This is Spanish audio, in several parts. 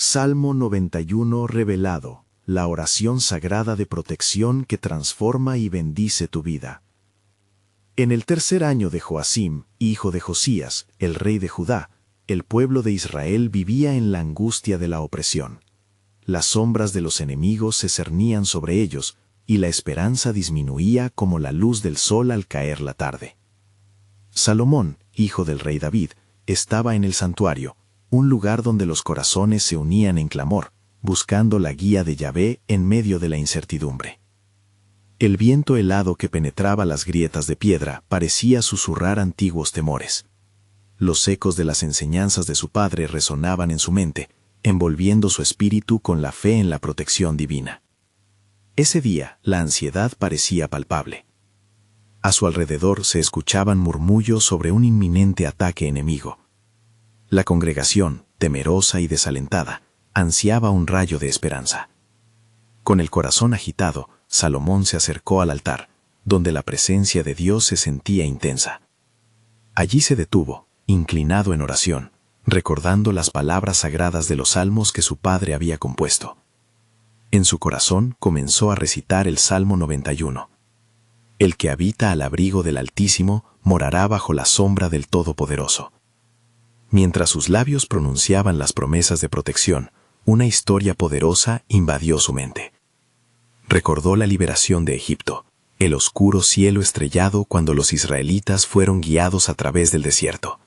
Salmo 91 revelado, la oración sagrada de protección que transforma y bendice tu vida. En el tercer año de Joacim, hijo de Josías, el rey de Judá, el pueblo de Israel vivía en la angustia de la opresión. Las sombras de los enemigos se cernían sobre ellos, y la esperanza disminuía como la luz del sol al caer la tarde. Salomón, hijo del rey David, estaba en el santuario, un lugar donde los corazones se unían en clamor, buscando la guía de Yahvé en medio de la incertidumbre. El viento helado que penetraba las grietas de piedra parecía susurrar antiguos temores. Los ecos de las enseñanzas de su padre resonaban en su mente, envolviendo su espíritu con la fe en la protección divina. Ese día, la ansiedad parecía palpable. A su alrededor se escuchaban murmullos sobre un inminente ataque enemigo. La congregación, temerosa y desalentada, ansiaba un rayo de esperanza. Con el corazón agitado, Salomón se acercó al altar, donde la presencia de Dios se sentía intensa. Allí se detuvo, inclinado en oración, recordando las palabras sagradas de los salmos que su padre había compuesto. En su corazón comenzó a recitar el Salmo 91. El que habita al abrigo del Altísimo morará bajo la sombra del Todopoderoso. Mientras sus labios pronunciaban las promesas de protección, una historia poderosa invadió su mente. Recordó la liberación de Egipto, el oscuro cielo estrellado cuando los israelitas fueron guiados a través del desierto,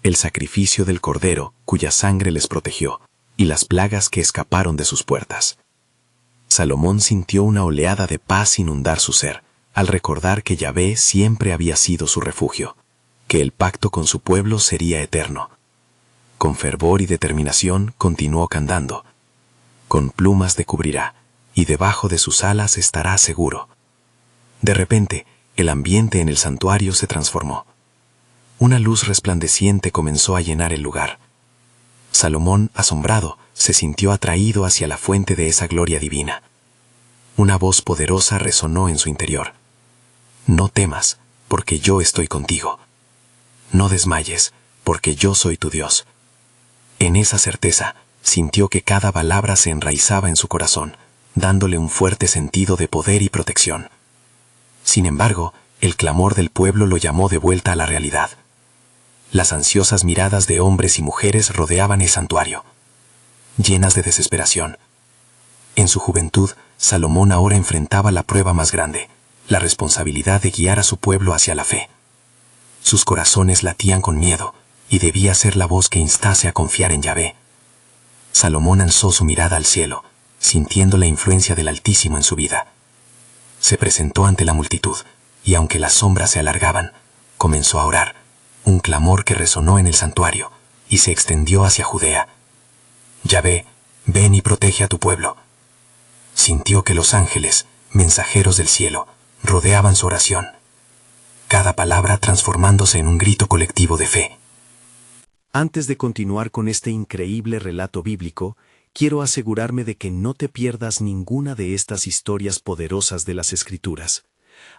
el sacrificio del Cordero cuya sangre les protegió, y las plagas que escaparon de sus puertas. Salomón sintió una oleada de paz inundar su ser, al recordar que Yahvé siempre había sido su refugio, que el pacto con su pueblo sería eterno. Con fervor y determinación continuó cantando. Con plumas te cubrirá, y debajo de sus alas estará seguro. De repente, el ambiente en el santuario se transformó. Una luz resplandeciente comenzó a llenar el lugar. Salomón, asombrado, se sintió atraído hacia la fuente de esa gloria divina. Una voz poderosa resonó en su interior. No temas, porque yo estoy contigo. No desmayes, porque yo soy tu Dios. En esa certeza, sintió que cada palabra se enraizaba en su corazón, dándole un fuerte sentido de poder y protección. Sin embargo, el clamor del pueblo lo llamó de vuelta a la realidad. Las ansiosas miradas de hombres y mujeres rodeaban el santuario, llenas de desesperación. En su juventud, Salomón ahora enfrentaba la prueba más grande, la responsabilidad de guiar a su pueblo hacia la fe. Sus corazones latían con miedo, y debía ser la voz que instase a confiar en Yahvé. Salomón alzó su mirada al cielo, sintiendo la influencia del Altísimo en su vida. Se presentó ante la multitud, y aunque las sombras se alargaban, comenzó a orar, un clamor que resonó en el santuario, y se extendió hacia Judea. Yahvé, ven y protege a tu pueblo. Sintió que los ángeles, mensajeros del cielo, rodeaban su oración, cada palabra transformándose en un grito colectivo de fe. Antes de continuar con este increíble relato bíblico, quiero asegurarme de que no te pierdas ninguna de estas historias poderosas de las Escrituras.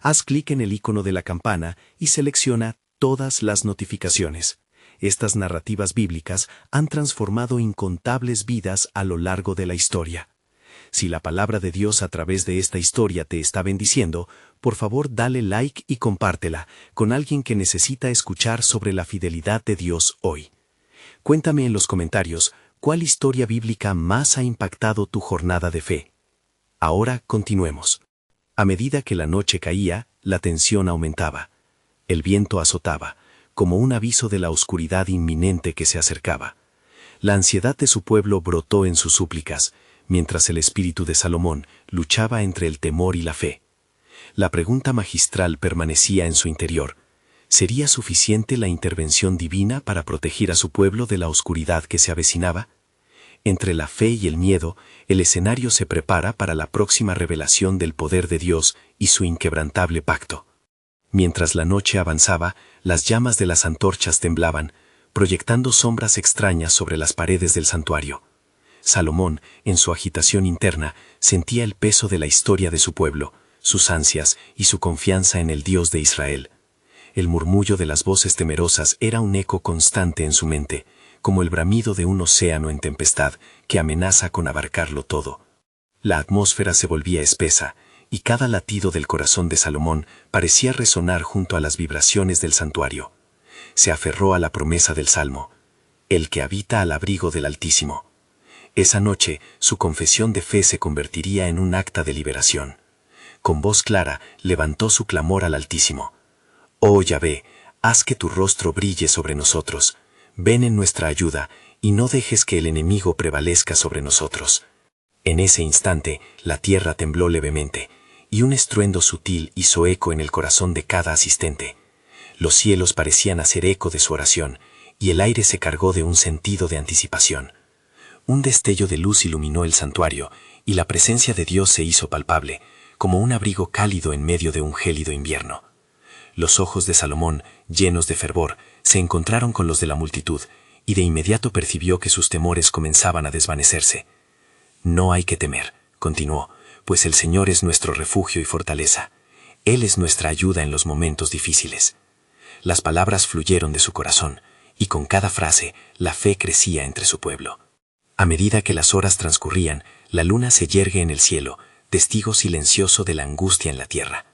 Haz clic en el icono de la campana y selecciona todas las notificaciones. Estas narrativas bíblicas han transformado incontables vidas a lo largo de la historia. Si la palabra de Dios a través de esta historia te está bendiciendo, por favor dale like y compártela con alguien que necesita escuchar sobre la fidelidad de Dios hoy. Cuéntame en los comentarios cuál historia bíblica más ha impactado tu jornada de fe. Ahora continuemos. A medida que la noche caía, la tensión aumentaba. El viento azotaba, como un aviso de la oscuridad inminente que se acercaba. La ansiedad de su pueblo brotó en sus súplicas, mientras el espíritu de Salomón luchaba entre el temor y la fe. La pregunta magistral permanecía en su interior. ¿Sería suficiente la intervención divina para proteger a su pueblo de la oscuridad que se avecinaba? Entre la fe y el miedo, el escenario se prepara para la próxima revelación del poder de Dios y su inquebrantable pacto. Mientras la noche avanzaba, las llamas de las antorchas temblaban, proyectando sombras extrañas sobre las paredes del santuario. Salomón, en su agitación interna, sentía el peso de la historia de su pueblo, sus ansias y su confianza en el Dios de Israel. El murmullo de las voces temerosas era un eco constante en su mente, como el bramido de un océano en tempestad que amenaza con abarcarlo todo. La atmósfera se volvía espesa, y cada latido del corazón de Salomón parecía resonar junto a las vibraciones del santuario. Se aferró a la promesa del Salmo: el que habita al abrigo del Altísimo. Esa noche, su confesión de fe se convertiría en un acta de liberación. Con voz clara, levantó su clamor al Altísimo: Oh Yahvé, haz que tu rostro brille sobre nosotros, ven en nuestra ayuda, y no dejes que el enemigo prevalezca sobre nosotros. En ese instante, la tierra tembló levemente, y un estruendo sutil hizo eco en el corazón de cada asistente. Los cielos parecían hacer eco de su oración, y el aire se cargó de un sentido de anticipación. Un destello de luz iluminó el santuario, y la presencia de Dios se hizo palpable, como un abrigo cálido en medio de un gélido invierno. Los ojos de Salomón, llenos de fervor, se encontraron con los de la multitud, y de inmediato percibió que sus temores comenzaban a desvanecerse. No hay que temer, continuó, pues el Señor es nuestro refugio y fortaleza. Él es nuestra ayuda en los momentos difíciles. Las palabras fluyeron de su corazón, y con cada frase la fe crecía entre su pueblo. A medida que las horas transcurrían, la luna se yergue en el cielo, testigo silencioso de la angustia en la tierra.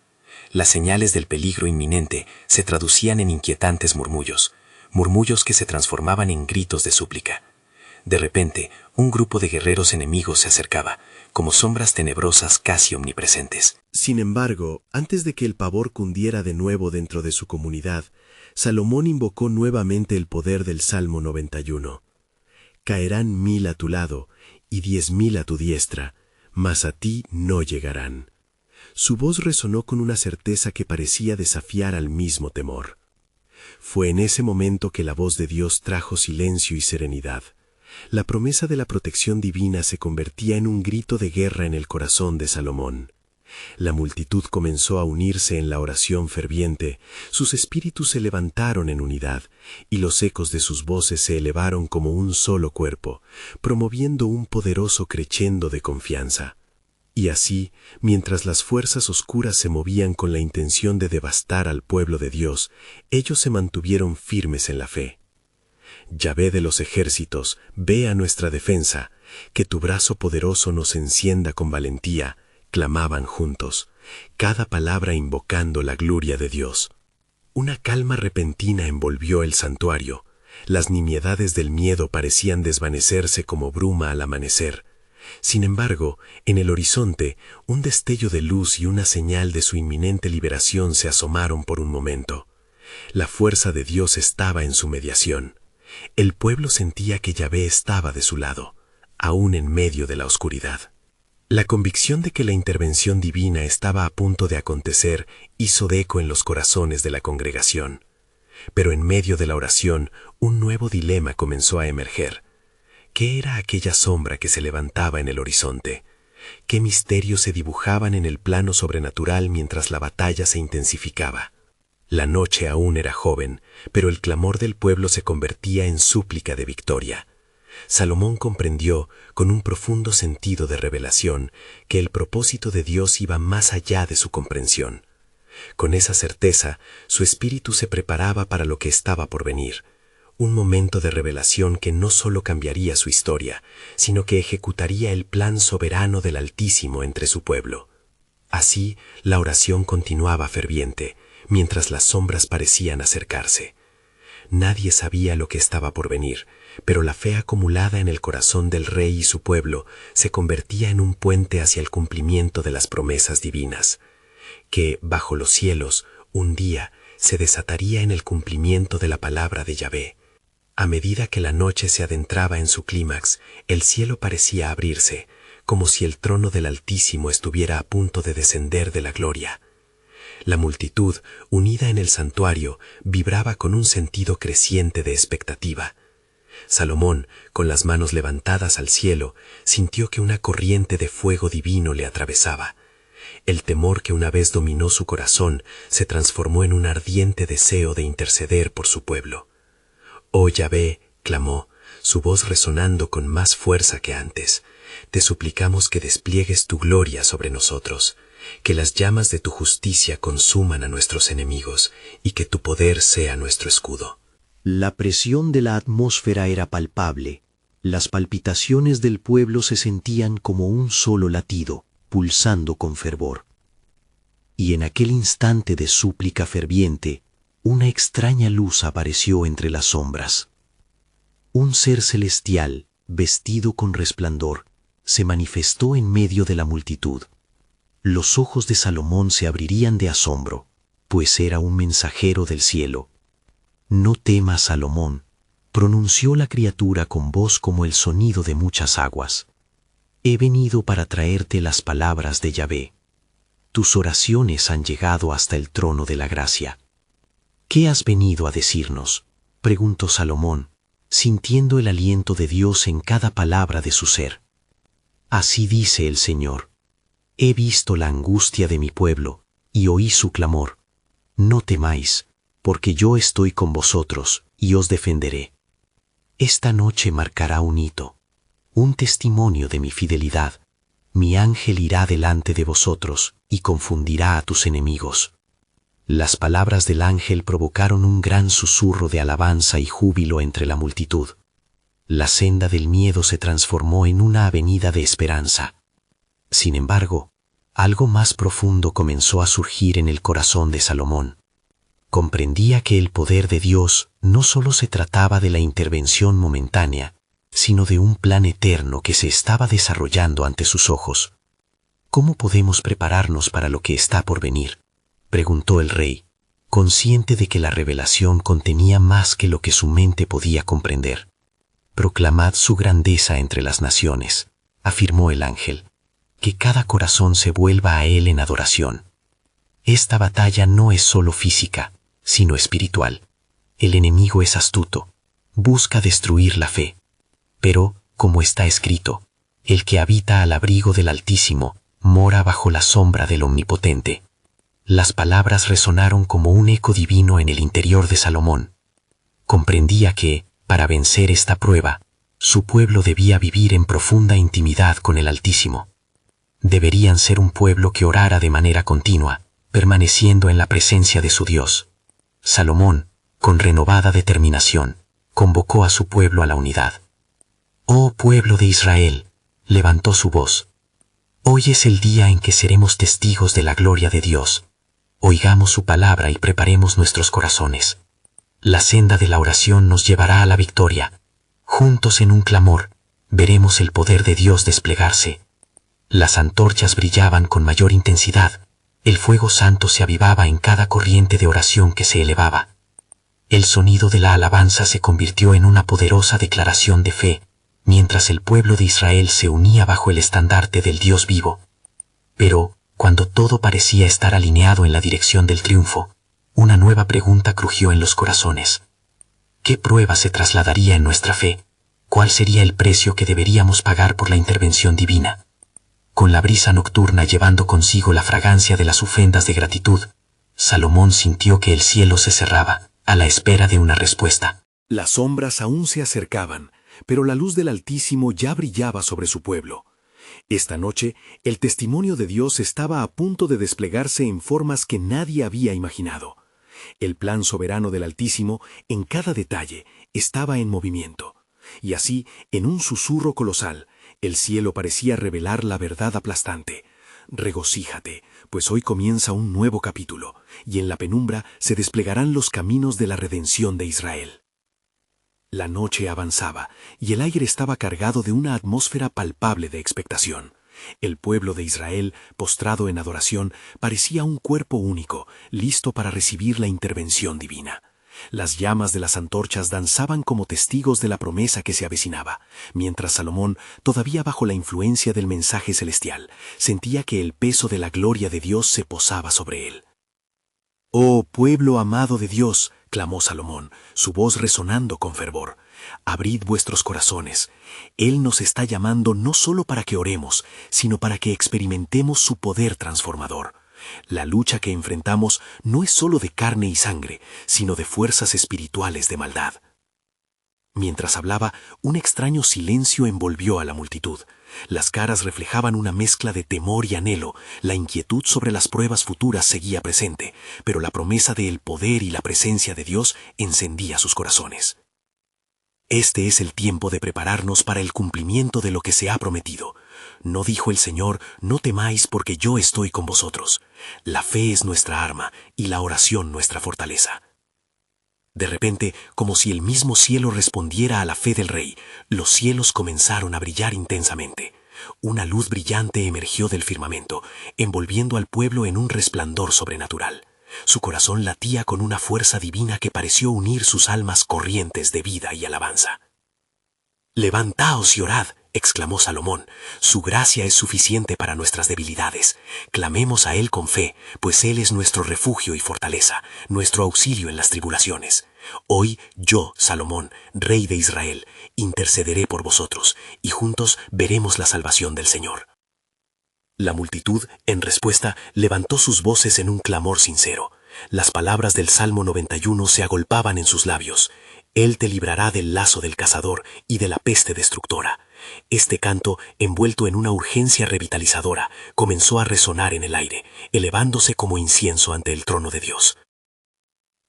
Las señales del peligro inminente se traducían en inquietantes murmullos, murmullos que se transformaban en gritos de súplica. De repente, un grupo de guerreros enemigos se acercaba, como sombras tenebrosas casi omnipresentes. Sin embargo, antes de que el pavor cundiera de nuevo dentro de su comunidad, Salomón invocó nuevamente el poder del Salmo 91. Caerán 1000 a tu lado y 10.000 a tu diestra, mas a ti no llegarán. Su voz resonó con una certeza que parecía desafiar al mismo temor. Fue en ese momento que la voz de Dios trajo silencio y serenidad. La promesa de la protección divina se convertía en un grito de guerra en el corazón de Salomón. La multitud comenzó a unirse en la oración ferviente, sus espíritus se levantaron en unidad, y los ecos de sus voces se elevaron como un solo cuerpo, promoviendo un poderoso crescendo de confianza. Y así, mientras las fuerzas oscuras se movían con la intención de devastar al pueblo de Dios, ellos se mantuvieron firmes en la fe. Yahvé de los ejércitos, ve a nuestra defensa, que tu brazo poderoso nos encienda con valentía, clamaban juntos, cada palabra invocando la gloria de Dios. Una calma repentina envolvió el santuario, las nimiedades del miedo parecían desvanecerse como bruma al amanecer. Sin embargo, en el horizonte, un destello de luz y una señal de su inminente liberación se asomaron por un momento. La fuerza de Dios estaba en su mediación. El pueblo sentía que Yahvé estaba de su lado, aún en medio de la oscuridad. La convicción de que la intervención divina estaba a punto de acontecer hizo eco en los corazones de la congregación. Pero en medio de la oración, un nuevo dilema comenzó a emerger. ¿Qué era aquella sombra que se levantaba en el horizonte? ¿Qué misterios se dibujaban en el plano sobrenatural mientras la batalla se intensificaba? La noche aún era joven, pero el clamor del pueblo se convertía en súplica de victoria. Salomón comprendió, con un profundo sentido de revelación, que el propósito de Dios iba más allá de su comprensión. Con esa certeza, su espíritu se preparaba para lo que estaba por venir, un momento de revelación que no solo cambiaría su historia, sino que ejecutaría el plan soberano del Altísimo entre su pueblo. Así, la oración continuaba ferviente, mientras las sombras parecían acercarse. Nadie sabía lo que estaba por venir, pero la fe acumulada en el corazón del rey y su pueblo se convertía en un puente hacia el cumplimiento de las promesas divinas, que, bajo los cielos, un día se desataría en el cumplimiento de la palabra de Yahvé. A medida que la noche se adentraba en su clímax, el cielo parecía abrirse, como si el trono del Altísimo estuviera a punto de descender de la gloria. La multitud, unida en el santuario, vibraba con un sentido creciente de expectativa. Salomón, con las manos levantadas al cielo, sintió que una corriente de fuego divino le atravesaba. El temor que una vez dominó su corazón se transformó en un ardiente deseo de interceder por su pueblo. «Oh Yahvé», clamó, su voz resonando con más fuerza que antes, «te suplicamos que despliegues tu gloria sobre nosotros, que las llamas de tu justicia consuman a nuestros enemigos y que tu poder sea nuestro escudo». La presión de la atmósfera era palpable. Las palpitaciones del pueblo se sentían como un solo latido, pulsando con fervor. Y en aquel instante de súplica ferviente, una extraña luz apareció entre las sombras. Un ser celestial, vestido con resplandor, se manifestó en medio de la multitud. Los ojos de Salomón se abrirían de asombro, pues era un mensajero del cielo. «No temas, Salomón», pronunció la criatura con voz como el sonido de muchas aguas. «He venido para traerte las palabras de Yahvé. Tus oraciones han llegado hasta el trono de la gracia». «¿Qué has venido a decirnos?», preguntó Salomón, sintiendo el aliento de Dios en cada palabra de su ser. «Así dice el Señor: he visto la angustia de mi pueblo y oí su clamor. No temáis, porque yo estoy con vosotros y os defenderé. Esta noche marcará un hito, un testimonio de mi fidelidad. Mi ángel irá delante de vosotros y confundirá a tus enemigos». Las palabras del ángel provocaron un gran susurro de alabanza y júbilo entre la multitud. La senda del miedo se transformó en una avenida de esperanza. Sin embargo, algo más profundo comenzó a surgir en el corazón de Salomón. Comprendía que el poder de Dios no solo se trataba de la intervención momentánea, sino de un plan eterno que se estaba desarrollando ante sus ojos. ¿Cómo podemos prepararnos para lo que está por venir?, preguntó el rey, consciente de que la revelación contenía más que lo que su mente podía comprender. «Proclamad su grandeza entre las naciones», afirmó el ángel, «que cada corazón se vuelva a él en adoración. Esta batalla no es solo física, sino espiritual. El enemigo es astuto, busca destruir la fe. Pero, como está escrito, el que habita al abrigo del Altísimo mora bajo la sombra del Omnipotente». Las palabras resonaron como un eco divino en el interior de Salomón. Comprendía que, para vencer esta prueba, su pueblo debía vivir en profunda intimidad con el Altísimo. Deberían ser un pueblo que orara de manera continua, permaneciendo en la presencia de su Dios. Salomón, con renovada determinación, convocó a su pueblo a la unidad. «Oh pueblo de Israel», levantó su voz, «hoy es el día en que seremos testigos de la gloria de Dios. Oigamos su palabra y preparemos nuestros corazones. La senda de la oración nos llevará a la victoria. Juntos en un clamor, veremos el poder de Dios desplegarse». Las antorchas brillaban con mayor intensidad. El fuego santo se avivaba en cada corriente de oración que se elevaba. El sonido de la alabanza se convirtió en una poderosa declaración de fe, mientras el pueblo de Israel se unía bajo el estandarte del Dios vivo. Pero, cuando todo parecía estar alineado en la dirección del triunfo, una nueva pregunta crujió en los corazones. ¿Qué prueba se trasladaría en nuestra fe? ¿Cuál sería el precio que deberíamos pagar por la intervención divina? Con la brisa nocturna llevando consigo la fragancia de las ofrendas de gratitud, Salomón sintió que el cielo se cerraba, a la espera de una respuesta. Las sombras aún se acercaban, pero la luz del Altísimo ya brillaba sobre su pueblo. Esta noche, el testimonio de Dios estaba a punto de desplegarse en formas que nadie había imaginado. El plan soberano del Altísimo, en cada detalle, estaba en movimiento. Y así, en un susurro colosal, el cielo parecía revelar la verdad aplastante. «Regocíjate, pues hoy comienza un nuevo capítulo, y en la penumbra se desplegarán los caminos de la redención de Israel». La noche avanzaba, y el aire estaba cargado de una atmósfera palpable de expectación. El pueblo de Israel, postrado en adoración, parecía un cuerpo único, listo para recibir la intervención divina. Las llamas de las antorchas danzaban como testigos de la promesa que se avecinaba, mientras Salomón, todavía bajo la influencia del mensaje celestial, sentía que el peso de la gloria de Dios se posaba sobre él. «Oh pueblo amado de Dios», clamó Salomón, su voz resonando con fervor, «abrid vuestros corazones. Él nos está llamando no solo para que oremos, sino para que experimentemos su poder transformador. La lucha que enfrentamos no es solo de carne y sangre, sino de fuerzas espirituales de maldad». Mientras hablaba, un extraño silencio envolvió a la multitud. Las caras reflejaban una mezcla de temor y anhelo. La inquietud sobre las pruebas futuras seguía presente, pero la promesa del poder y la presencia de Dios encendía sus corazones. Este es el tiempo de prepararnos para el cumplimiento de lo que se ha prometido. ¿No dijo el Señor, no temáis porque yo estoy con vosotros? La fe es nuestra arma y la oración nuestra fortaleza. De repente, como si el mismo cielo respondiera a la fe del rey, los cielos comenzaron a brillar intensamente. Una luz brillante emergió del firmamento, envolviendo al pueblo en un resplandor sobrenatural. Su corazón latía con una fuerza divina que pareció unir sus almas corrientes de vida y alabanza. «Levantaos y orad», exclamó Salomón, «su gracia es suficiente para nuestras debilidades. Clamemos a Él con fe, pues Él es nuestro refugio y fortaleza, nuestro auxilio en las tribulaciones. Hoy yo, Salomón, rey de Israel, intercederé por vosotros, y juntos veremos la salvación del Señor». La multitud, en respuesta, levantó sus voces en un clamor sincero. Las palabras del Salmo 91 se agolpaban en sus labios. Él te librará del lazo del cazador y de la peste destructora. Este canto, envuelto en una urgencia revitalizadora, comenzó a resonar en el aire, elevándose como incienso ante el trono de Dios.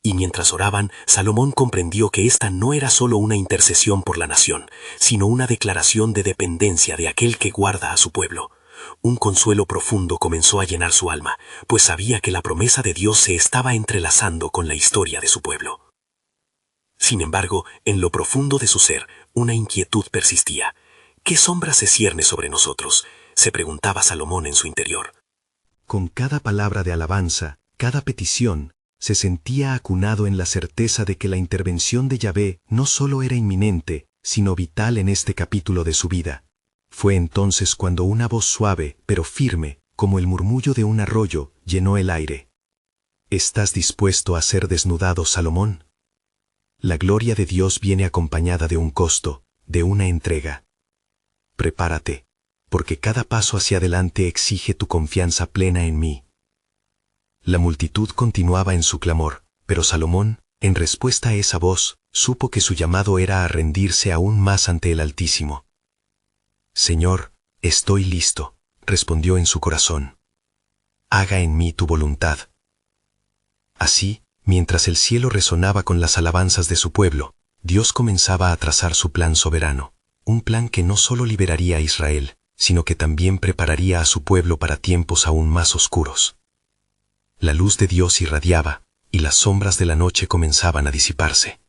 Y mientras oraban, Salomón comprendió que esta no era solo una intercesión por la nación, sino una declaración de dependencia de aquel que guarda a su pueblo. Un consuelo profundo comenzó a llenar su alma, pues sabía que la promesa de Dios se estaba entrelazando con la historia de su pueblo. Sin embargo, en lo profundo de su ser, una inquietud persistía. ¿Qué sombra se cierne sobre nosotros?, se preguntaba Salomón en su interior. Con cada palabra de alabanza, cada petición, se sentía acunado en la certeza de que la intervención de Yahvé no solo era inminente, sino vital en este capítulo de su vida. Fue entonces cuando una voz suave, pero firme, como el murmullo de un arroyo, llenó el aire. ¿Estás dispuesto a ser desnudado, Salomón? La gloria de Dios viene acompañada de un costo, de una entrega. Prepárate, porque cada paso hacia adelante exige tu confianza plena en mí. La multitud continuaba en su clamor, pero Salomón, en respuesta a esa voz, supo que su llamado era a rendirse aún más ante el Altísimo. «Señor, estoy listo», respondió en su corazón. «Haga en mí tu voluntad». Así, mientras el cielo resonaba con las alabanzas de su pueblo, Dios comenzaba a trazar su plan soberano, un plan que no solo liberaría a Israel, sino que también prepararía a su pueblo para tiempos aún más oscuros. La luz de Dios irradiaba, y las sombras de la noche comenzaban a disiparse.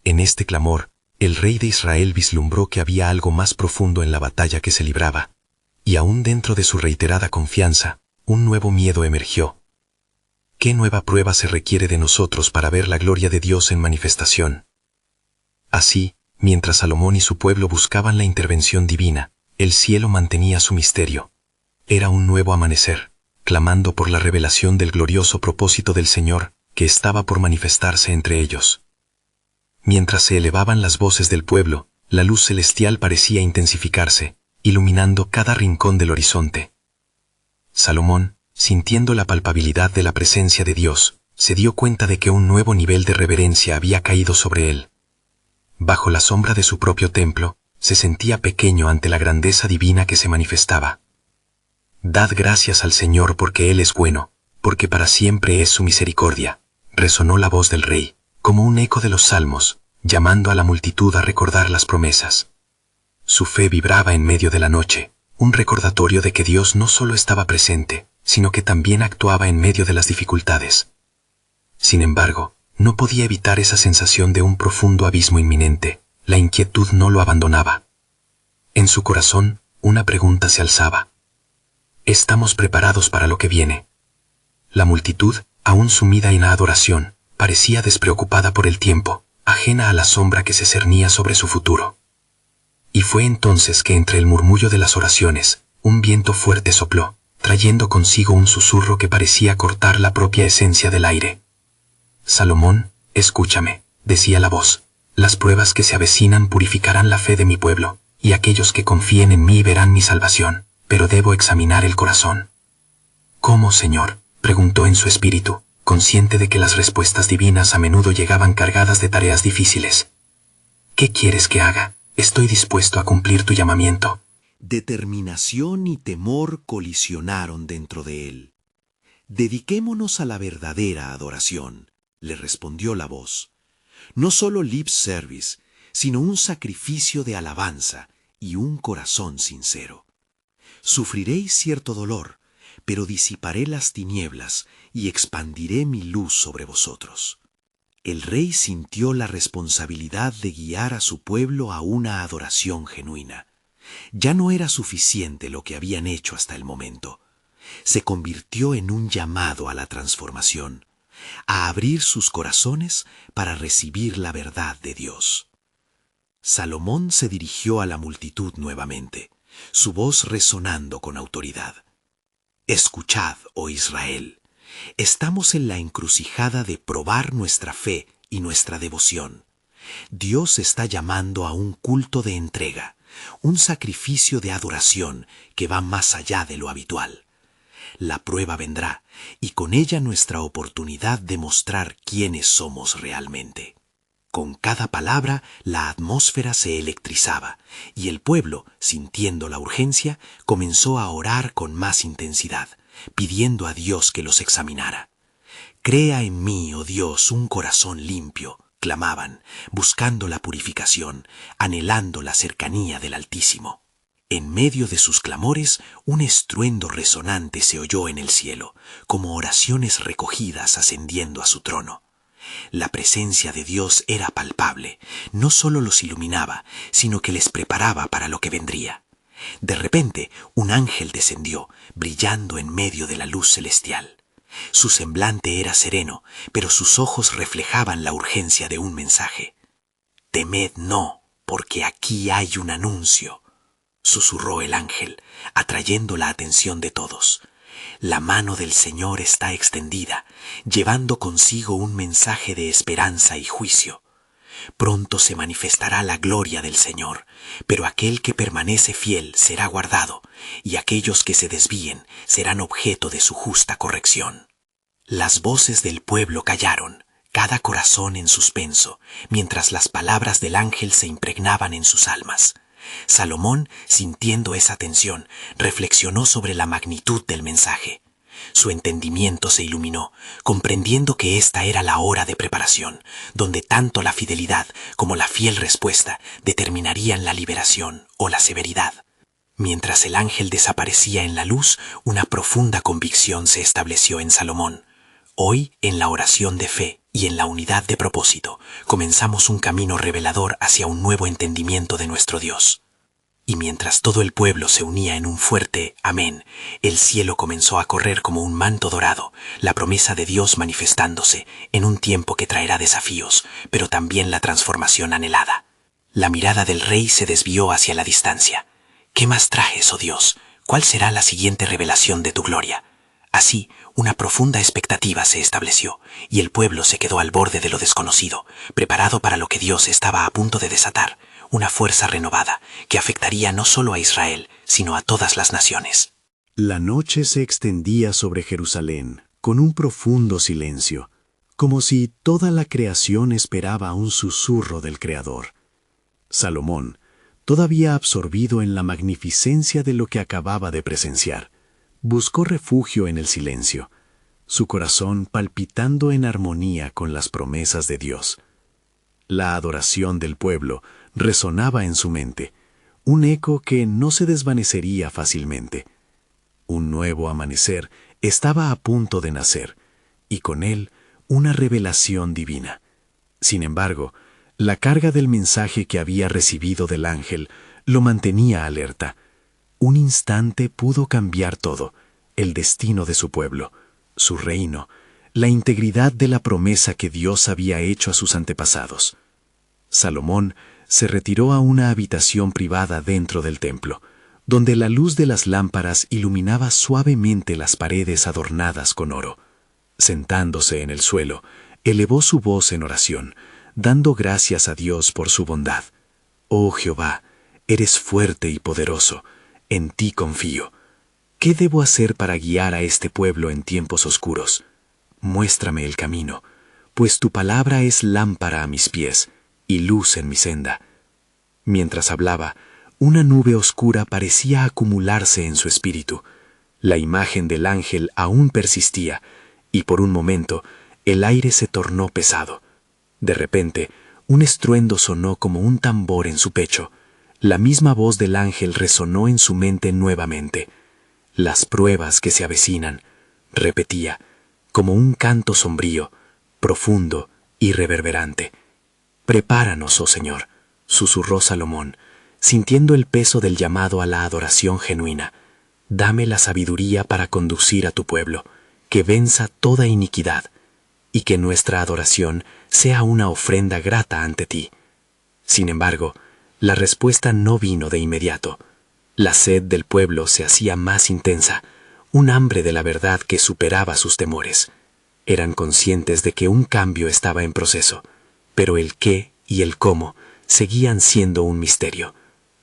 En este clamor, el rey de Israel vislumbró que había algo más profundo en la batalla que se libraba, y aún dentro de su reiterada confianza, un nuevo miedo emergió. ¿Qué nueva prueba se requiere de nosotros para ver la gloria de Dios en manifestación? Así, mientras Salomón y su pueblo buscaban la intervención divina, el cielo mantenía su misterio. Era un nuevo amanecer, clamando por la revelación del glorioso propósito del Señor, que estaba por manifestarse entre ellos. Mientras se elevaban las voces del pueblo, la luz celestial parecía intensificarse, iluminando cada rincón del horizonte. Salomón, sintiendo la palpabilidad de la presencia de Dios, se dio cuenta de que un nuevo nivel de reverencia había caído sobre él. Bajo la sombra de su propio templo, se sentía pequeño ante la grandeza divina que se manifestaba. «Dad gracias al Señor porque Él es bueno, porque para siempre es su misericordia», resonó la voz del rey, como un eco de los salmos, llamando a la multitud a recordar las promesas. Su fe vibraba en medio de la noche, un recordatorio de que Dios no solo estaba presente, sino que también actuaba en medio de las dificultades. Sin embargo, no podía evitar esa sensación de un profundo abismo inminente. La inquietud no lo abandonaba. En su corazón, una pregunta se alzaba. ¿Estamos preparados para lo que viene? La multitud, aún sumida en la adoración, parecía despreocupada por el tiempo, ajena a la sombra que se cernía sobre su futuro. Y fue entonces que entre el murmullo de las oraciones, un viento fuerte sopló, trayendo consigo un susurro que parecía cortar la propia esencia del aire. «Salomón, escúchame», decía la voz. «Las pruebas que se avecinan purificarán la fe de mi pueblo, y aquellos que confíen en mí verán mi salvación, pero debo examinar el corazón». «¿Cómo, Señor?», preguntó en su espíritu, consciente de que las respuestas divinas a menudo llegaban cargadas de tareas difíciles. ¿Qué quieres que haga? Estoy dispuesto a cumplir tu llamamiento. Determinación y temor colisionaron dentro de él. Dediquémonos a la verdadera adoración, le respondió la voz. No solo lip service, sino un sacrificio de alabanza y un corazón sincero. Sufriréis cierto dolor, pero disiparé las tinieblas y expandiré mi luz sobre vosotros. El rey sintió la responsabilidad de guiar a su pueblo a una adoración genuina. Ya no era suficiente lo que habían hecho hasta el momento. Se convirtió en un llamado a la transformación, a abrir sus corazones para recibir la verdad de Dios. Salomón se dirigió a la multitud nuevamente, su voz resonando con autoridad. Escuchad, oh Israel, estamos en la encrucijada de probar nuestra fe y nuestra devoción. Dios está llamando a un culto de entrega, un sacrificio de adoración que va más allá de lo habitual. La prueba vendrá, y con ella nuestra oportunidad de mostrar quiénes somos realmente. Con cada palabra, la atmósfera se electrizaba, y el pueblo, sintiendo la urgencia, comenzó a orar con más intensidad, pidiendo a Dios que los examinara. «Crea en mí, oh Dios, un corazón limpio», clamaban, buscando la purificación, anhelando la cercanía del Altísimo. En medio de sus clamores, un estruendo resonante se oyó en el cielo, como oraciones recogidas ascendiendo a su trono. La presencia de Dios era palpable, no solo los iluminaba, sino que les preparaba para lo que vendría. De repente, un ángel descendió, brillando en medio de la luz celestial. Su semblante era sereno, pero sus ojos reflejaban la urgencia de un mensaje. «Temed no, porque aquí hay un anuncio», susurró el ángel, atrayendo la atención de todos. La mano del Señor está extendida, llevando consigo un mensaje de esperanza y juicio. Pronto se manifestará la gloria del Señor, pero aquel que permanece fiel será guardado, y aquellos que se desvíen serán objeto de su justa corrección. Las voces del pueblo callaron, cada corazón en suspenso, mientras las palabras del ángel se impregnaban en sus almas. Salomón, sintiendo esa tensión, reflexionó sobre la magnitud del mensaje. Su entendimiento se iluminó, comprendiendo que esta era la hora de preparación, donde tanto la fidelidad como la fiel respuesta determinarían la liberación o la severidad. Mientras el ángel desaparecía en la luz, una profunda convicción se estableció en Salomón. Hoy, en la oración de fe y en la unidad de propósito, comenzamos un camino revelador hacia un nuevo entendimiento de nuestro Dios. Y mientras todo el pueblo se unía en un fuerte amén, el cielo comenzó a correr como un manto dorado, la promesa de Dios manifestándose en un tiempo que traerá desafíos, pero también la transformación anhelada. La mirada del rey se desvió hacia la distancia. ¿Qué más traes, oh Dios? ¿Cuál será la siguiente revelación de tu gloria? Así, una profunda expectativa se estableció, y el pueblo se quedó al borde de lo desconocido, preparado para lo que Dios estaba a punto de desatar, una fuerza renovada que afectaría no solo a Israel, sino a todas las naciones. La noche se extendía sobre Jerusalén con un profundo silencio, como si toda la creación esperaba un susurro del Creador. Salomón, todavía absorbido en la magnificencia de lo que acababa de presenciar, buscó refugio en el silencio, su corazón palpitando en armonía con las promesas de Dios. La adoración del pueblo resonaba en su mente, un eco que no se desvanecería fácilmente. Un nuevo amanecer estaba a punto de nacer, y con él una revelación divina. Sin embargo, la carga del mensaje que había recibido del ángel lo mantenía alerta. Un instante pudo cambiar todo, el destino de su pueblo, su reino, la integridad de la promesa que Dios había hecho a sus antepasados. Salomón se retiró a una habitación privada dentro del templo, donde la luz de las lámparas iluminaba suavemente las paredes adornadas con oro. Sentándose en el suelo, elevó su voz en oración, dando gracias a Dios por su bondad. «Oh Jehová, eres fuerte y poderoso, en ti confío. ¿Qué debo hacer para guiar a este pueblo en tiempos oscuros? Muéstrame el camino, pues tu palabra es lámpara a mis pies y luz en mi senda. Mientras hablaba, una nube oscura parecía acumularse en su espíritu. La imagen del ángel aún persistía, y por un momento el aire se tornó pesado. De repente, un estruendo sonó como un tambor en su pecho. La misma voz del ángel resonó en su mente nuevamente. Las pruebas que se avecinan, repetía, como un canto sombrío, profundo y reverberante. Prepáranos, oh Señor, susurró Salomón, sintiendo el peso del llamado a la adoración genuina. Dame la sabiduría para conducir a tu pueblo, que venza toda iniquidad, y que nuestra adoración sea una ofrenda grata ante ti. Sin embargo, la respuesta no vino de inmediato. La sed del pueblo se hacía más intensa, un hambre de la verdad que superaba sus temores. Eran conscientes de que un cambio estaba en proceso, pero el qué y el cómo seguían siendo un misterio.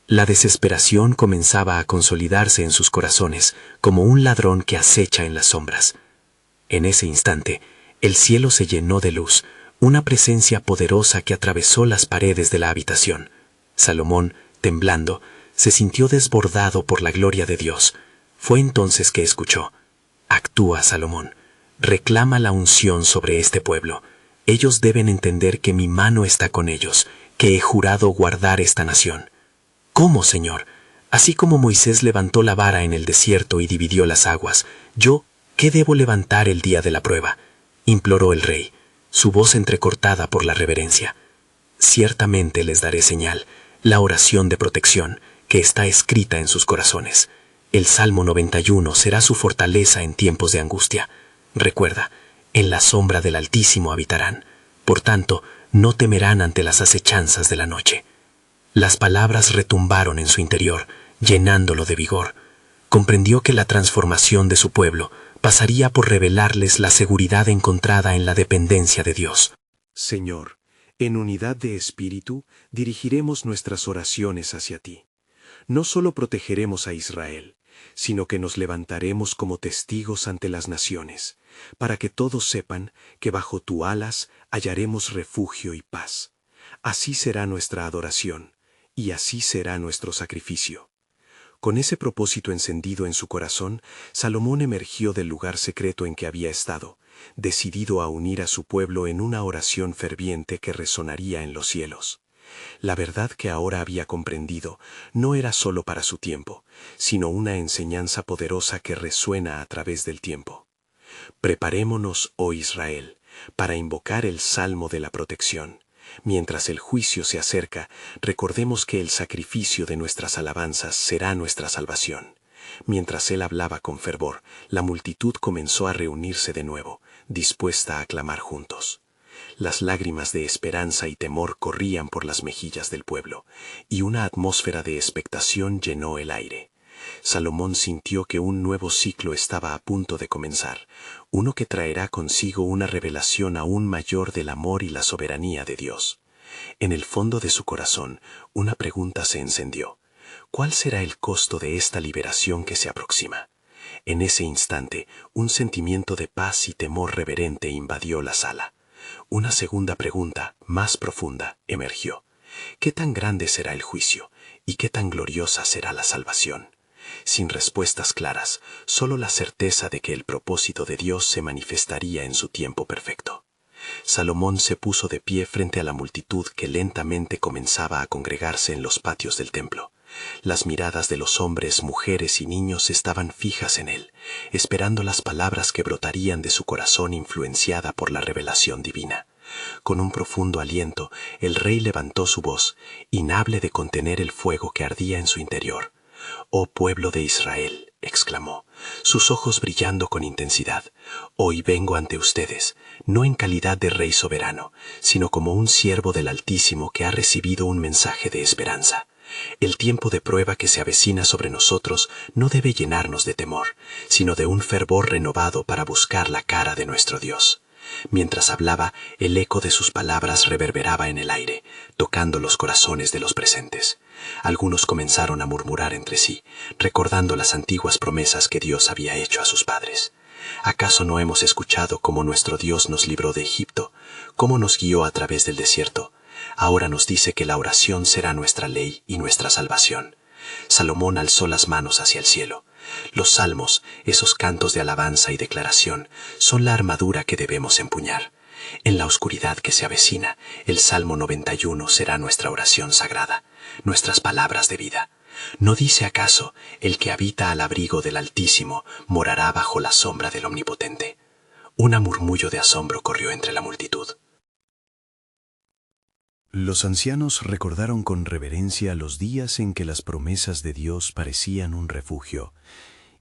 La desesperación comenzaba a consolidarse en sus corazones como un ladrón que acecha en las sombras. En ese instante, el cielo se llenó de luz, una presencia poderosa que atravesó las paredes de la habitación. Salomón, temblando, se sintió desbordado por la gloria de Dios. Fue entonces que escuchó: Actúa, Salomón, reclama la unción sobre este pueblo. Ellos deben entender que mi mano está con ellos, que he jurado guardar esta nación. ¿Cómo, Señor? Así como Moisés levantó la vara en el desierto y dividió las aguas, ¿yo qué debo levantar el día de la prueba?, imploró el rey, su voz entrecortada por la reverencia. Ciertamente les daré señal, la oración de protección que está escrita en sus corazones. El Salmo 91 será su fortaleza en tiempos de angustia. Recuerda, en la sombra del Altísimo habitarán. Por tanto, no temerán ante las acechanzas de la noche. Las palabras retumbaron en su interior, llenándolo de vigor. Comprendió que la transformación de su pueblo pasaría por revelarles la seguridad encontrada en la dependencia de Dios. Señor, en unidad de espíritu dirigiremos nuestras oraciones hacia ti. No solo protegeremos a Israel, sino que nos levantaremos como testigos ante las naciones, para que todos sepan que bajo tu alas hallaremos refugio y paz. Así será nuestra adoración, y así será nuestro sacrificio. Con ese propósito encendido en su corazón, Salomón emergió del lugar secreto en que había estado, decidido a unir a su pueblo en una oración ferviente que resonaría en los cielos. La verdad que ahora había comprendido no era solo para su tiempo, sino una enseñanza poderosa que resuena a través del tiempo. Preparémonos, oh Israel, para invocar el salmo de la protección. Mientras el juicio se acerca, recordemos que el sacrificio de nuestras alabanzas será nuestra salvación. Mientras él hablaba con fervor, la multitud comenzó a reunirse de nuevo, dispuesta a clamar juntos. Las lágrimas de esperanza y temor corrían por las mejillas del pueblo, y una atmósfera de expectación llenó el aire. Salomón sintió que un nuevo ciclo estaba a punto de comenzar, uno que traerá consigo una revelación aún mayor del amor y la soberanía de Dios. En el fondo de su corazón, una pregunta se encendió: ¿cuál será el costo de esta liberación que se aproxima? En ese instante, un sentimiento de paz y temor reverente invadió la sala. Una segunda pregunta, más profunda, emergió: ¿qué tan grande será el juicio y qué tan gloriosa será la salvación? Sin respuestas claras, solo la certeza de que el propósito de Dios se manifestaría en su tiempo perfecto. Salomón se puso de pie frente a la multitud que lentamente comenzaba a congregarse en los patios del templo. Las miradas de los hombres, mujeres y niños estaban fijas en él, esperando las palabras que brotarían de su corazón influenciada por la revelación divina. Con un profundo aliento, el rey levantó su voz, inhable de contener el fuego que ardía en su interior. «Oh pueblo de Israel», exclamó, sus ojos brillando con intensidad, «hoy vengo ante ustedes, no en calidad de rey soberano, sino como un siervo del Altísimo que ha recibido un mensaje de esperanza. El tiempo de prueba que se avecina sobre nosotros no debe llenarnos de temor, sino de un fervor renovado para buscar la cara de nuestro Dios». Mientras hablaba, el eco de sus palabras reverberaba en el aire, tocando los corazones de los presentes. Algunos comenzaron a murmurar entre sí, recordando las antiguas promesas que Dios había hecho a sus padres. ¿Acaso no hemos escuchado cómo nuestro Dios nos libró de Egipto, cómo nos guió a través del desierto? Ahora nos dice que la oración será nuestra ley y nuestra salvación. Salomón alzó las manos hacia el cielo. Los salmos, esos cantos de alabanza y declaración, son la armadura que debemos empuñar. En la oscuridad que se avecina, el Salmo 91 será nuestra oración sagrada, nuestras palabras de vida. ¿No dice acaso, el que habita al abrigo del Altísimo morará bajo la sombra del Omnipotente? Un murmullo de asombro corrió entre la multitud. Los ancianos recordaron con reverencia los días en que las promesas de Dios parecían un refugio,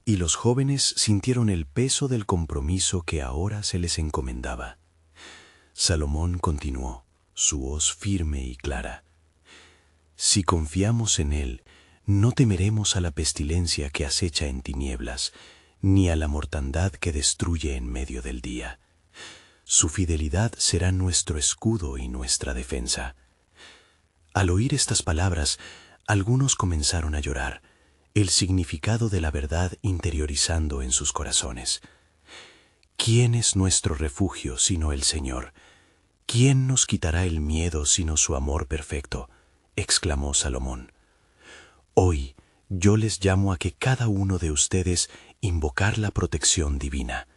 y los jóvenes sintieron el peso del compromiso que ahora se les encomendaba. Salomón continuó, su voz firme y clara. Si confiamos en Él, no temeremos a la pestilencia que acecha en tinieblas, ni a la mortandad que destruye en medio del día. Su fidelidad será nuestro escudo y nuestra defensa. Al oír estas palabras, algunos comenzaron a llorar, el significado de la verdad interiorizando en sus corazones. ¿Quién es nuestro refugio sino el Señor? ¿Quién nos quitará el miedo sino su amor perfecto?, exclamó Salomón. Hoy yo les llamo a que cada uno de ustedes invocar la protección divina.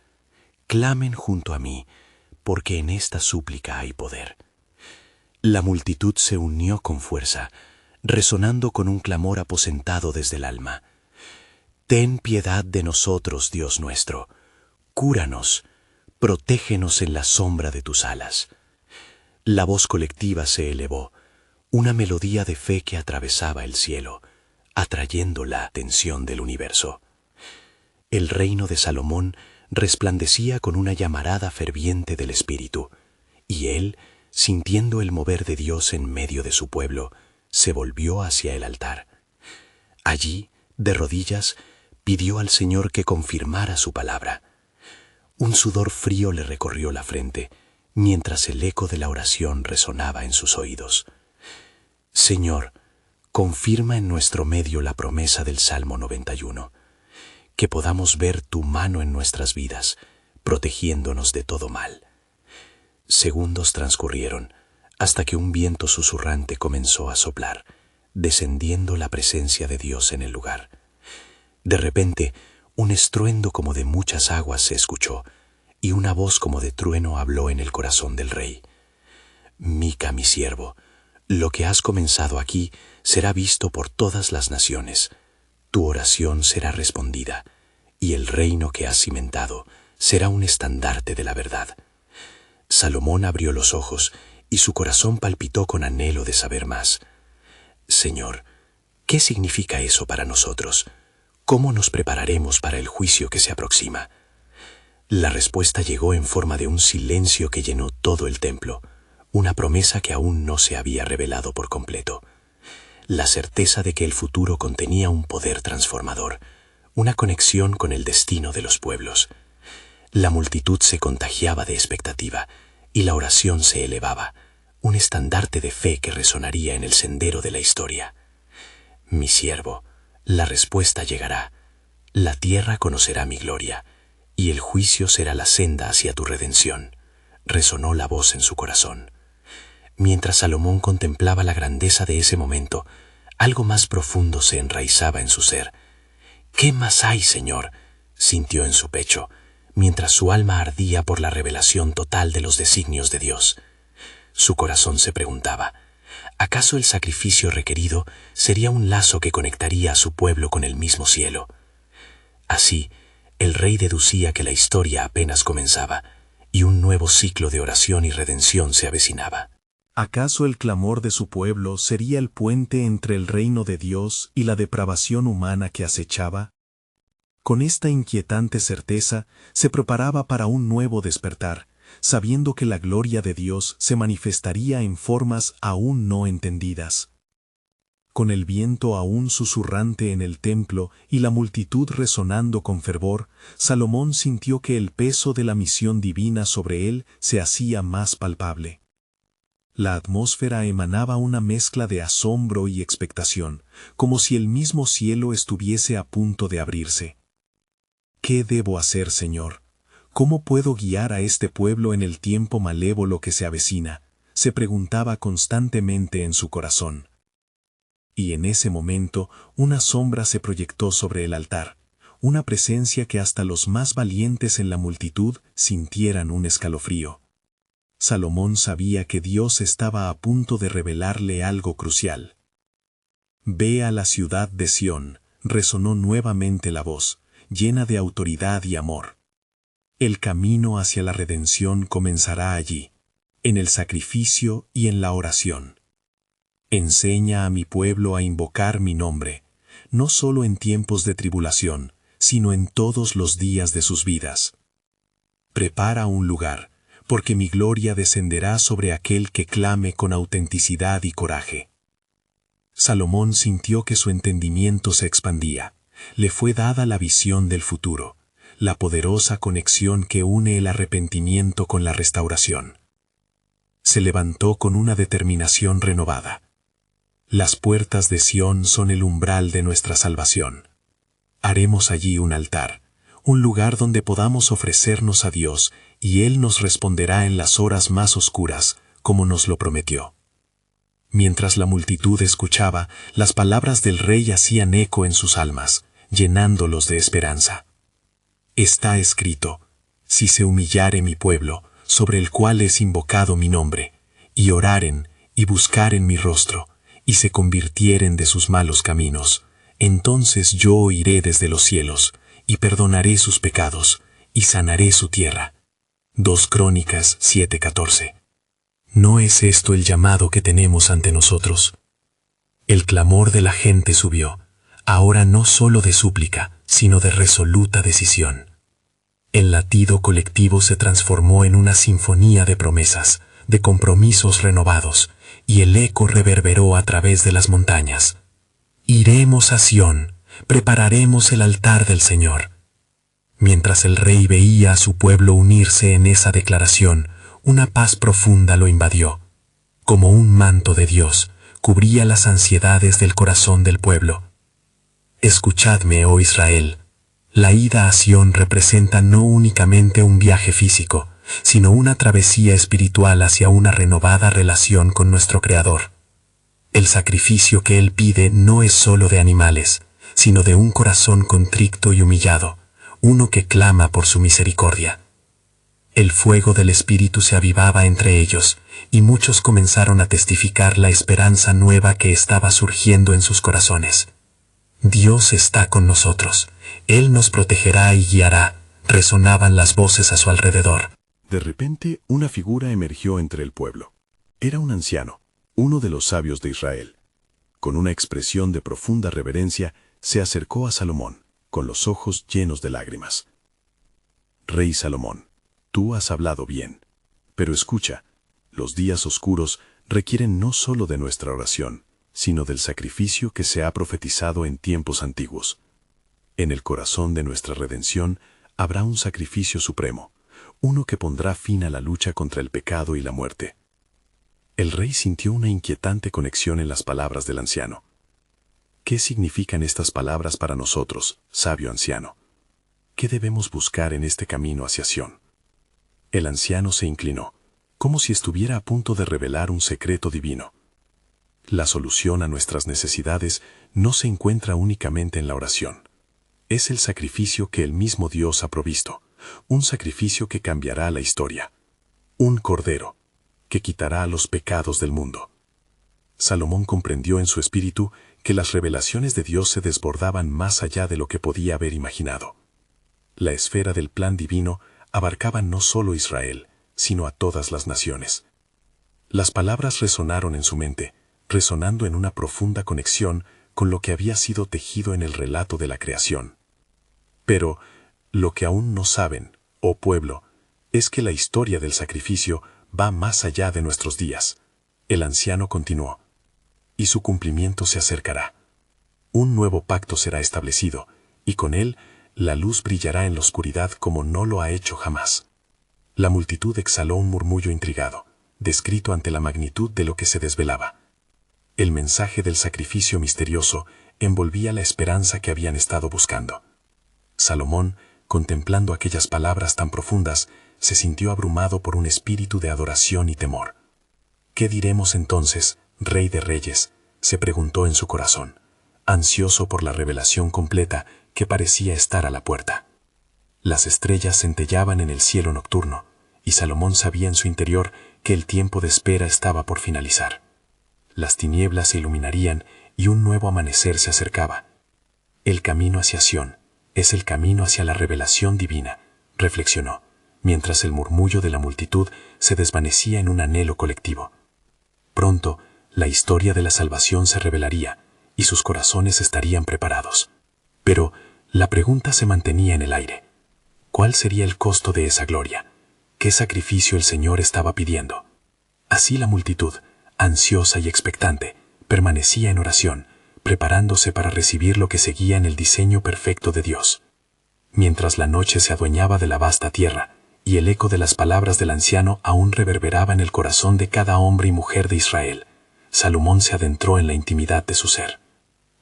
Clamen junto a mí, porque en esta súplica hay poder. La multitud se unió con fuerza, resonando con un clamor aposentado desde el alma. Ten piedad de nosotros, Dios nuestro. Cúranos, protégenos en la sombra de tus alas. La voz colectiva se elevó, una melodía de fe que atravesaba el cielo, atrayendo la atención del universo. El reino de Salomón resplandecía con una llamarada ferviente del Espíritu, y él, sintiendo el mover de Dios en medio de su pueblo, se volvió hacia el altar. Allí, de rodillas, pidió al Señor que confirmara su palabra. Un sudor frío le recorrió la frente, mientras el eco de la oración resonaba en sus oídos. Señor, confirma en nuestro medio la promesa del Salmo 91, que podamos ver tu mano en nuestras vidas, protegiéndonos de todo mal. Segundos transcurrieron, hasta que un viento susurrante comenzó a soplar, descendiendo la presencia de Dios en el lugar. De repente, un estruendo como de muchas aguas se escuchó, y una voz como de trueno habló en el corazón del rey. Mica, mi siervo, lo que has comenzado aquí será visto por todas las naciones. Tu oración será respondida, y el reino que has cimentado será un estandarte de la verdad. Salomón abrió los ojos, y su corazón palpitó con anhelo de saber más. Señor, ¿qué significa eso para nosotros? ¿Cómo nos prepararemos para el juicio que se aproxima? La respuesta llegó en forma de un silencio que llenó todo el templo, una promesa que aún no se había revelado por completo. La certeza de que el futuro contenía un poder transformador, una conexión con el destino de los pueblos. La multitud se contagiaba de expectativa, y la oración se elevaba, un estandarte de fe que resonaría en el sendero de la historia. Mi siervo, la respuesta llegará. La tierra conocerá mi gloria, y el juicio será la senda hacia tu redención, resonó la voz en su corazón. Mientras Salomón contemplaba la grandeza de ese momento, algo más profundo se enraizaba en su ser. ¿Qué más hay, Señor?, sintió en su pecho, mientras su alma ardía por la revelación total de los designios de Dios. Su corazón se preguntaba, ¿acaso el sacrificio requerido sería un lazo que conectaría a su pueblo con el mismo cielo? Así, el rey deducía que la historia apenas comenzaba, y un nuevo ciclo de oración y redención se avecinaba. ¿Acaso el clamor de su pueblo sería el puente entre el reino de Dios y la depravación humana que acechaba? Con esta inquietante certeza, se preparaba para un nuevo despertar, sabiendo que la gloria de Dios se manifestaría en formas aún no entendidas. Con el viento aún susurrante en el templo y la multitud resonando con fervor, Salomón sintió que el peso de la misión divina sobre él se hacía más palpable. La atmósfera emanaba una mezcla de asombro y expectación, como si el mismo cielo estuviese a punto de abrirse. ¿Qué debo hacer, Señor? ¿Cómo puedo guiar a este pueblo en el tiempo malévolo que se avecina? se preguntaba constantemente en su corazón. Y en ese momento una sombra se proyectó sobre el altar, una presencia que hasta los más valientes en la multitud sintieran un escalofrío. Salomón sabía que Dios estaba a punto de revelarle algo crucial. «Ve a la ciudad de Sión», resonó nuevamente la voz, llena de autoridad y amor. El camino hacia la redención comenzará allí, en el sacrificio y en la oración. Enseña a mi pueblo a invocar mi nombre, no solo en tiempos de tribulación, sino en todos los días de sus vidas. Prepara un lugar, porque mi gloria descenderá sobre aquel que clame con autenticidad y coraje. Salomón sintió que su entendimiento se expandía. Le fue dada la visión del futuro, la poderosa conexión que une el arrepentimiento con la restauración. Se levantó con una determinación renovada. Las puertas de Sión son el umbral de nuestra salvación. Haremos allí un altar, un lugar donde podamos ofrecernos a Dios, y Él nos responderá en las horas más oscuras, como nos lo prometió. Mientras la multitud escuchaba, las palabras del rey hacían eco en sus almas, llenándolos de esperanza. Está escrito: si se humillare mi pueblo, sobre el cual es invocado mi nombre, y oraren y buscaren mi rostro, y se convirtieren de sus malos caminos, entonces yo oiré desde los cielos, y perdonaré sus pecados, y sanaré su tierra. 2 Crónicas 7:14. ¿No es esto el llamado que tenemos ante nosotros? El clamor de la gente subió, ahora no solo de súplica, sino de resoluta decisión. El latido colectivo se transformó en una sinfonía de promesas, de compromisos renovados, y el eco reverberó a través de las montañas. Iremos a Sión, prepararemos el altar del Señor. Mientras el rey veía a su pueblo unirse en esa declaración, una paz profunda lo invadió. Como un manto de Dios, cubría las ansiedades del corazón del pueblo. Escuchadme, oh Israel. La ida a Sión representa no únicamente un viaje físico, sino una travesía espiritual hacia una renovada relación con nuestro Creador. El sacrificio que Él pide no es solo de animales, sino de un corazón contrito y humillado, uno que clama por su misericordia. El fuego del Espíritu se avivaba entre ellos, y muchos comenzaron a testificar la esperanza nueva que estaba surgiendo en sus corazones. Dios está con nosotros, Él nos protegerá y guiará, resonaban las voces a su alrededor. De repente, una figura emergió entre el pueblo. Era un anciano, uno de los sabios de Israel. Con una expresión de profunda reverencia, se acercó a Salomón, con los ojos llenos de lágrimas. Rey Salomón, tú has hablado bien, pero escucha, los días oscuros requieren no solo de nuestra oración, sino del sacrificio que se ha profetizado en tiempos antiguos. En el corazón de nuestra redención habrá un sacrificio supremo, uno que pondrá fin a la lucha contra el pecado y la muerte. El rey sintió una inquietante conexión en las palabras del anciano. ¿Qué significan estas palabras para nosotros, sabio anciano? ¿Qué debemos buscar en este camino hacia Sión? El anciano se inclinó, como si estuviera a punto de revelar un secreto divino. La solución a nuestras necesidades no se encuentra únicamente en la oración. Es el sacrificio que el mismo Dios ha provisto, un sacrificio que cambiará la historia. Un cordero, que quitará los pecados del mundo. Salomón comprendió en su espíritu que las revelaciones de Dios se desbordaban más allá de lo que podía haber imaginado. La esfera del plan divino abarcaba no solo Israel, sino a todas las naciones. Las palabras resonaron en su mente, resonando en una profunda conexión con lo que había sido tejido en el relato de la creación. Pero, lo que aún no saben, oh pueblo, es que la historia del sacrificio va más allá de nuestros días. El anciano continuó, y su cumplimiento se acercará. Un nuevo pacto será establecido, y con él la luz brillará en la oscuridad como no lo ha hecho jamás. La multitud exhaló un murmullo intrigado, descrito ante la magnitud de lo que se desvelaba. El mensaje del sacrificio misterioso envolvía la esperanza que habían estado buscando. Salomón, contemplando aquellas palabras tan profundas, se sintió abrumado por un espíritu de adoración y temor. ¿Qué diremos entonces, Rey de Reyes?, se preguntó en su corazón, ansioso por la revelación completa que parecía estar a la puerta. Las estrellas centellaban en el cielo nocturno, y Salomón sabía en su interior que el tiempo de espera estaba por finalizar. Las tinieblas se iluminarían y un nuevo amanecer se acercaba. El camino hacia Sión es el camino hacia la revelación divina, reflexionó, mientras el murmullo de la multitud se desvanecía en un anhelo colectivo. Pronto, la historia de la salvación se revelaría y sus corazones estarían preparados. Pero la pregunta se mantenía en el aire. ¿Cuál sería el costo de esa gloria? ¿Qué sacrificio el Señor estaba pidiendo? Así la multitud, ansiosa y expectante, permanecía en oración, preparándose para recibir lo que seguía en el diseño perfecto de Dios. Mientras la noche se adueñaba de la vasta tierra, y el eco de las palabras del anciano aún reverberaba en el corazón de cada hombre y mujer de Israel, Salomón se adentró en la intimidad de su ser.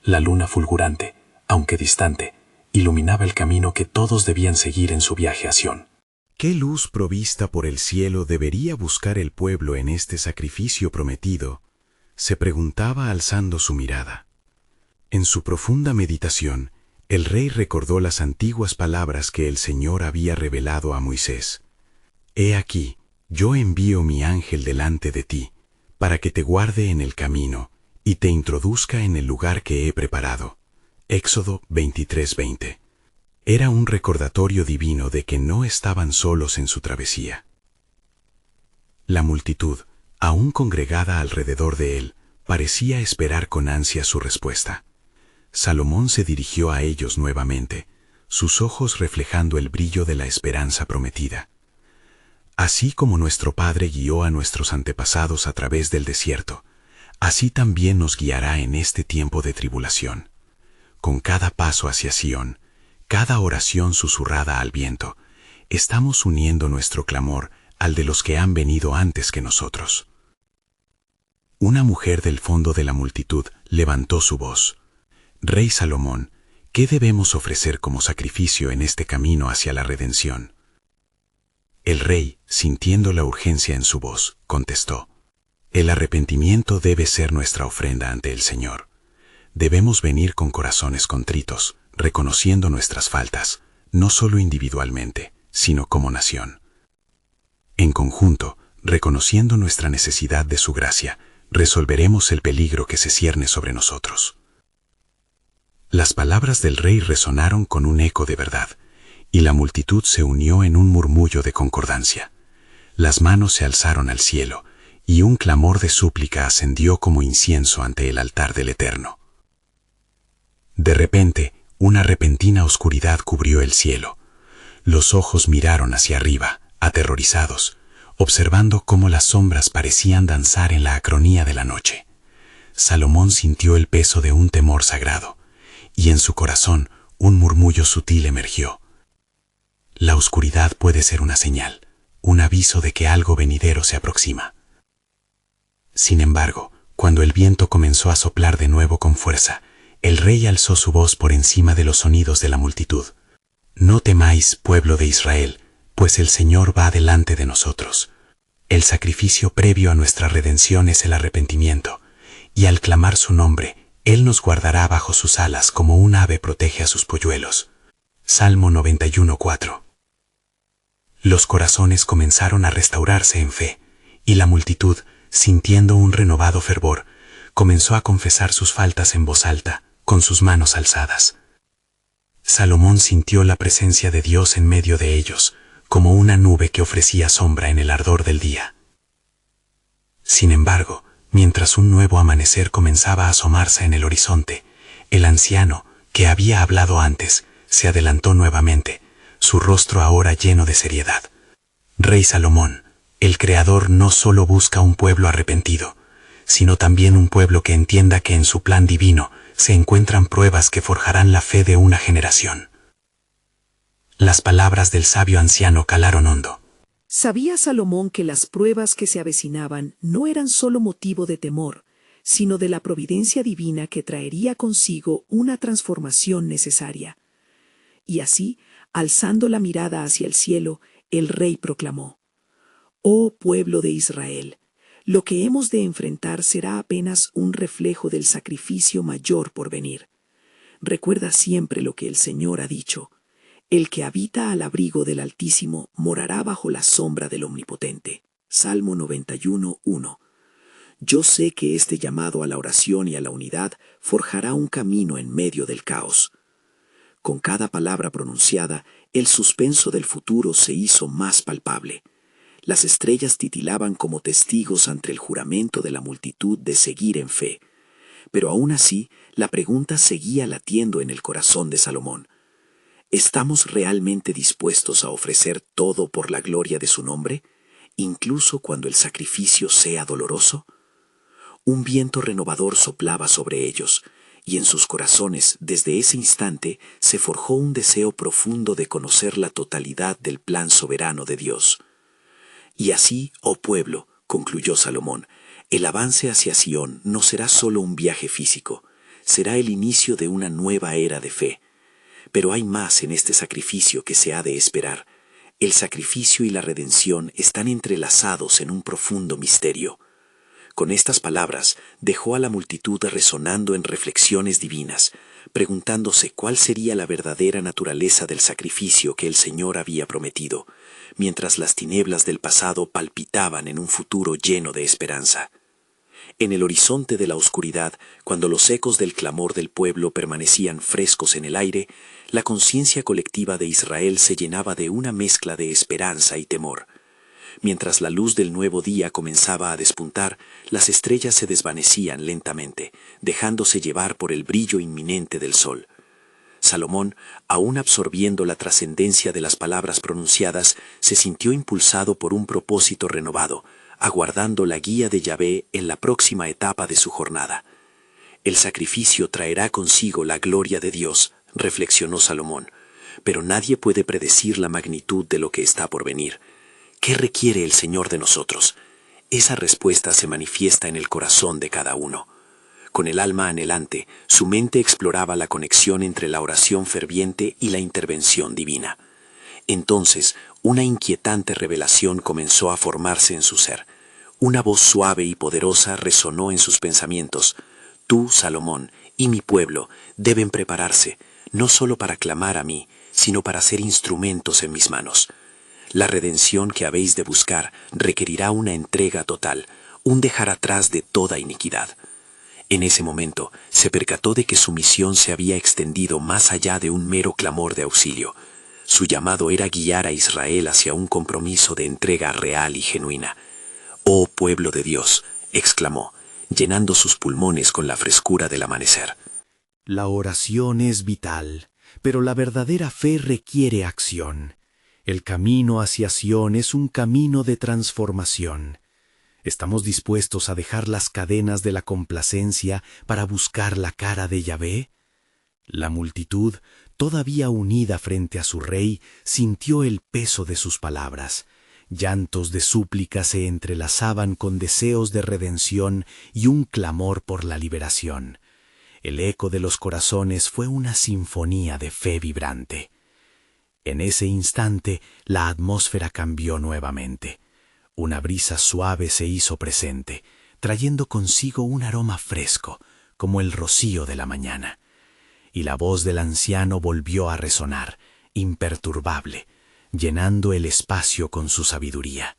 La luna fulgurante, aunque distante, iluminaba el camino que todos debían seguir en su viaje a Sión. ¿Qué luz provista por el cielo debería buscar el pueblo en este sacrificio prometido?, se preguntaba alzando su mirada. En su profunda meditación, el rey recordó las antiguas palabras que el Señor había revelado a Moisés. He aquí, yo envío mi ángel delante de ti, para que te guarde en el camino, y te introduzca en el lugar que he preparado. Éxodo 23:20. Era un recordatorio divino de que no estaban solos en su travesía. La multitud, aún congregada alrededor de él, parecía esperar con ansia su respuesta. Salomón se dirigió a ellos nuevamente, sus ojos reflejando el brillo de la esperanza prometida. Así como nuestro Padre guió a nuestros antepasados a través del desierto, así también nos guiará en este tiempo de tribulación. Con cada paso hacia Sión, cada oración susurrada al viento, estamos uniendo nuestro clamor al de los que han venido antes que nosotros. Una mujer del fondo de la multitud levantó su voz. Rey Salomón, ¿qué debemos ofrecer como sacrificio en este camino hacia la redención? El rey, sintiendo la urgencia en su voz, contestó: el arrepentimiento debe ser nuestra ofrenda ante el Señor. Debemos venir con corazones contritos, reconociendo nuestras faltas, no solo individualmente, sino como nación. En conjunto, reconociendo nuestra necesidad de su gracia, resolveremos el peligro que se cierne sobre nosotros. Las palabras del rey resonaron con un eco de verdad, y la multitud se unió en un murmullo de concordancia. Las manos se alzaron al cielo, y un clamor de súplica ascendió como incienso ante el altar del Eterno. De repente, una repentina oscuridad cubrió el cielo. Los ojos miraron hacia arriba, aterrorizados, observando cómo las sombras parecían danzar en la acronía de la noche. Salomón sintió el peso de un temor sagrado, y en su corazón un murmullo sutil emergió. La oscuridad puede ser una señal, un aviso de que algo venidero se aproxima. Sin embargo, cuando el viento comenzó a soplar de nuevo con fuerza, el rey alzó su voz por encima de los sonidos de la multitud. No temáis, pueblo de Israel, pues el Señor va delante de nosotros. El sacrificio previo a nuestra redención es el arrepentimiento, y al clamar su nombre, Él nos guardará bajo sus alas como un ave protege a sus polluelos. Salmo 91:4. Los corazones comenzaron a restaurarse en fe, y la multitud, sintiendo un renovado fervor, comenzó a confesar sus faltas en voz alta, con sus manos alzadas. Salomón sintió la presencia de Dios en medio de ellos, como una nube que ofrecía sombra en el ardor del día. Sin embargo, mientras un nuevo amanecer comenzaba a asomarse en el horizonte, el anciano, que había hablado antes, se adelantó nuevamente, su rostro ahora lleno de seriedad. Rey Salomón, el Creador no solo busca un pueblo arrepentido, sino también un pueblo que entienda que en su plan divino se encuentran pruebas que forjarán la fe de una generación. Las palabras del sabio anciano calaron hondo. Sabía Salomón que las pruebas que se avecinaban no eran solo motivo de temor, sino de la providencia divina que traería consigo una transformación necesaria. Y así, alzando la mirada hacia el cielo, el rey proclamó: «Oh pueblo de Israel, Lo que hemos de enfrentar será apenas un reflejo del sacrificio mayor por venir. Recuerda siempre lo que el Señor ha dicho: el que habita al abrigo del Altísimo morará bajo la sombra del Omnipotente. Salmo 91:1. Yo sé que este llamado a la oración y a la unidad forjará un camino en medio del caos. Con cada palabra pronunciada, el suspenso del futuro se hizo más palpable. Las estrellas titilaban como testigos ante el juramento de la multitud de seguir en fe. Pero aún así, la pregunta seguía latiendo en el corazón de Salomón. ¿Estamos realmente dispuestos a ofrecer todo por la gloria de su nombre, incluso cuando el sacrificio sea doloroso? Un viento renovador soplaba sobre ellos, y en sus corazones, desde ese instante, se forjó un deseo profundo de conocer la totalidad del plan soberano de Dios. Y así, oh pueblo, concluyó Salomón, el avance hacia Sión no será solo un viaje físico, será el inicio de una nueva era de fe. Pero hay más en este sacrificio que se ha de esperar. El sacrificio y la redención están entrelazados en un profundo misterio. Con estas palabras dejó a la multitud resonando en reflexiones divinas, preguntándose cuál sería la verdadera naturaleza del sacrificio que el Señor había prometido, mientras las tinieblas del pasado palpitaban en un futuro lleno de esperanza. En el horizonte de la oscuridad, cuando los ecos del clamor del pueblo permanecían frescos en el aire, la conciencia colectiva de Israel se llenaba de una mezcla de esperanza y temor. Mientras la luz del nuevo día comenzaba a despuntar, las estrellas se desvanecían lentamente, dejándose llevar por el brillo inminente del sol. Salomón, aún absorbiendo la trascendencia de las palabras pronunciadas, se sintió impulsado por un propósito renovado, aguardando la guía de Yahvé en la próxima etapa de su jornada. El sacrificio traerá consigo la gloria de Dios, reflexionó Salomón, pero nadie puede predecir la magnitud de lo que está por venir. ¿Qué requiere el Señor de nosotros? Esa respuesta se manifiesta en el corazón de cada uno. Con el alma anhelante, su mente exploraba la conexión entre la oración ferviente y la intervención divina. Entonces, una inquietante revelación comenzó a formarse en su ser. Una voz suave y poderosa resonó en sus pensamientos. Tú, Salomón, y mi pueblo deben prepararse, no solo para clamar a mí, sino para ser instrumentos en mis manos. La redención que habéis de buscar requerirá una entrega total, un dejar atrás de toda iniquidad. En ese momento se percató de que su misión se había extendido más allá de un mero clamor de auxilio. Su llamado era guiar a Israel hacia un compromiso de entrega real y genuina. «Oh pueblo de Dios», exclamó, llenando sus pulmones con la frescura del amanecer. La oración es vital, pero la verdadera fe requiere acción. El camino hacia Sión es un camino de transformación. ¿Estamos dispuestos a dejar las cadenas de la complacencia para buscar la cara de Yahvé? La multitud, todavía unida frente a su rey, sintió el peso de sus palabras. Llantos de súplica se entrelazaban con deseos de redención y un clamor por la liberación. El eco de los corazones fue una sinfonía de fe vibrante. En ese instante, la atmósfera cambió nuevamente. Una brisa suave se hizo presente, trayendo consigo un aroma fresco, como el rocío de la mañana. Y la voz del anciano volvió a resonar, imperturbable, llenando el espacio con su sabiduría.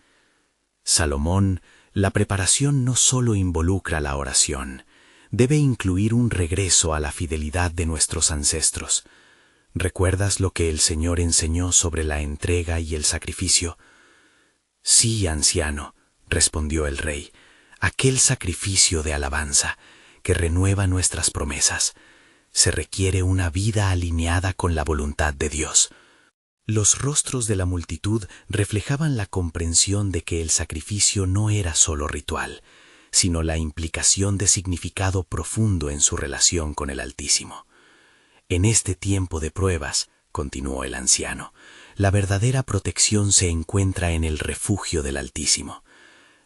Salomón, la preparación no solo involucra la oración, debe incluir un regreso a la fidelidad de nuestros ancestros. ¿Recuerdas lo que el Señor enseñó sobre la entrega y el sacrificio? Sí, anciano, respondió el rey, aquel sacrificio de alabanza que renueva nuestras promesas. Se requiere una vida alineada con la voluntad de Dios. Los rostros de la multitud reflejaban la comprensión de que el sacrificio no era solo ritual, sino la implicación de significado profundo en su relación con el Altísimo. En este tiempo de pruebas, continuó el anciano, la verdadera protección se encuentra en el refugio del Altísimo.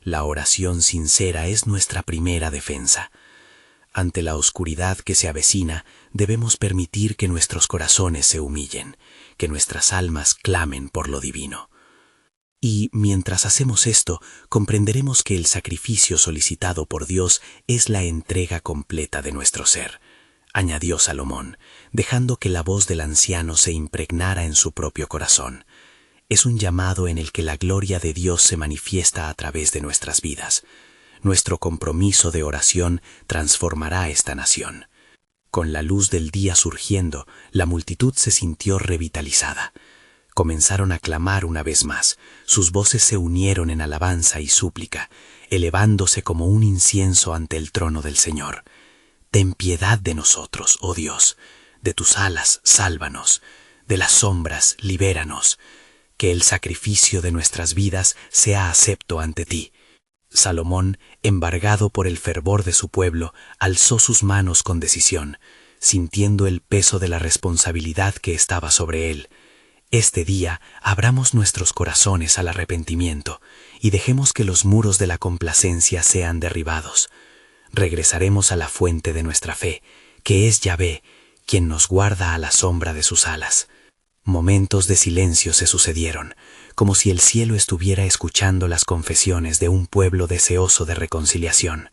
La oración sincera es nuestra primera defensa. Ante la oscuridad que se avecina, debemos permitir que nuestros corazones se humillen, que nuestras almas clamen por lo divino. Y mientras hacemos esto, comprenderemos que el sacrificio solicitado por Dios es la entrega completa de nuestro ser, añadió Salomón, dejando que la voz del anciano se impregnara en su propio corazón. Es un llamado en el que la gloria de Dios se manifiesta a través de nuestras vidas. Nuestro compromiso de oración transformará esta nación. Con la luz del día surgiendo, la multitud se sintió revitalizada. Comenzaron a clamar una vez más. Sus voces se unieron en alabanza y súplica, elevándose como un incienso ante el trono del Señor. Ten piedad de nosotros, oh Dios. De tus alas, sálvanos. De las sombras, libéranos. Que el sacrificio de nuestras vidas sea acepto ante ti. Salomón, embargado por el fervor de su pueblo, alzó sus manos con decisión, sintiendo el peso de la responsabilidad que estaba sobre él. Este día abramos nuestros corazones al arrepentimiento y dejemos que los muros de la complacencia sean derribados. Regresaremos a la fuente de nuestra fe, que es Yahvé, quien nos guarda a la sombra de sus alas. Momentos de silencio se sucedieron, como si el cielo estuviera escuchando las confesiones de un pueblo deseoso de reconciliación.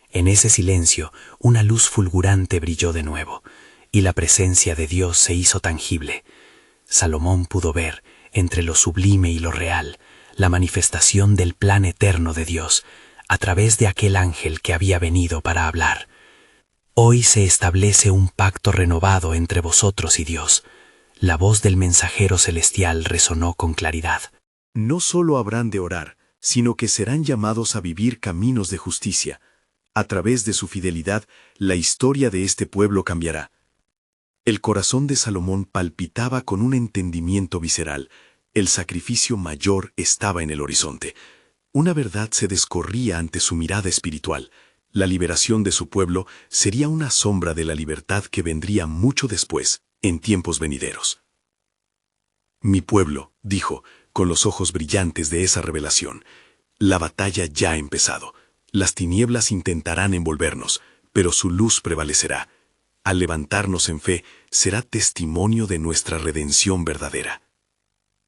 En ese silencio, una luz fulgurante brilló de nuevo, y la presencia de Dios se hizo tangible. Salomón pudo ver, entre lo sublime y lo real, la manifestación del plan eterno de Dios, a través de aquel ángel que había venido para hablar. Hoy se establece un pacto renovado entre vosotros y Dios. La voz del mensajero celestial resonó con claridad. No solo habrán de orar, sino que serán llamados a vivir caminos de justicia. A través de su fidelidad, la historia de este pueblo cambiará. El corazón de Salomón palpitaba con un entendimiento visceral. El sacrificio mayor estaba en el horizonte. Una verdad se descorría ante su mirada espiritual. La liberación de su pueblo sería una sombra de la libertad que vendría mucho después, en tiempos venideros. Mi pueblo, dijo, con los ojos brillantes de esa revelación, la batalla ya ha empezado. Las tinieblas intentarán envolvernos, pero su luz prevalecerá. Al levantarnos en fe, será testimonio de nuestra redención verdadera.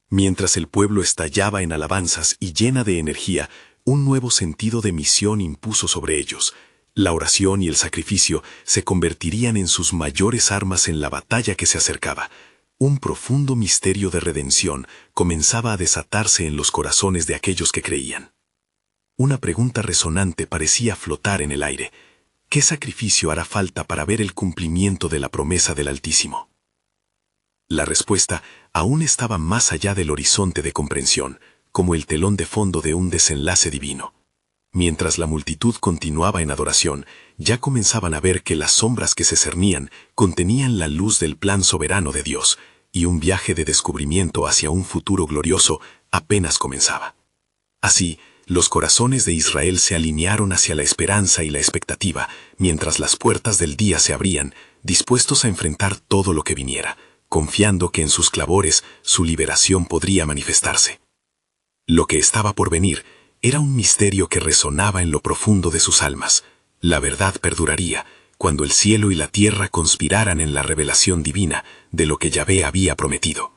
Mientras el pueblo estallaba en alabanzas y llena de energía, un nuevo sentido de misión impuso sobre ellos. La oración y el sacrificio se convertirían en sus mayores armas en la batalla que se acercaba. Un profundo misterio de redención comenzaba a desatarse en los corazones de aquellos que creían. Una pregunta resonante parecía flotar en el aire. ¿Qué sacrificio hará falta para ver el cumplimiento de la promesa del Altísimo? La respuesta aún estaba más allá del horizonte de comprensión, como el telón de fondo de un desenlace divino. Mientras la multitud continuaba en adoración, ya comenzaban a ver que las sombras que se cernían contenían la luz del plan soberano de Dios, y un viaje de descubrimiento hacia un futuro glorioso apenas comenzaba. Así, los corazones de Israel se alinearon hacia la esperanza y la expectativa, mientras las puertas del día se abrían, dispuestos a enfrentar todo lo que viniera, confiando que en sus clamores su liberación podría manifestarse. Lo que estaba por venir era un misterio que resonaba en lo profundo de sus almas. La verdad perduraría cuando el cielo y la tierra conspiraran en la revelación divina de lo que Yahvé había prometido.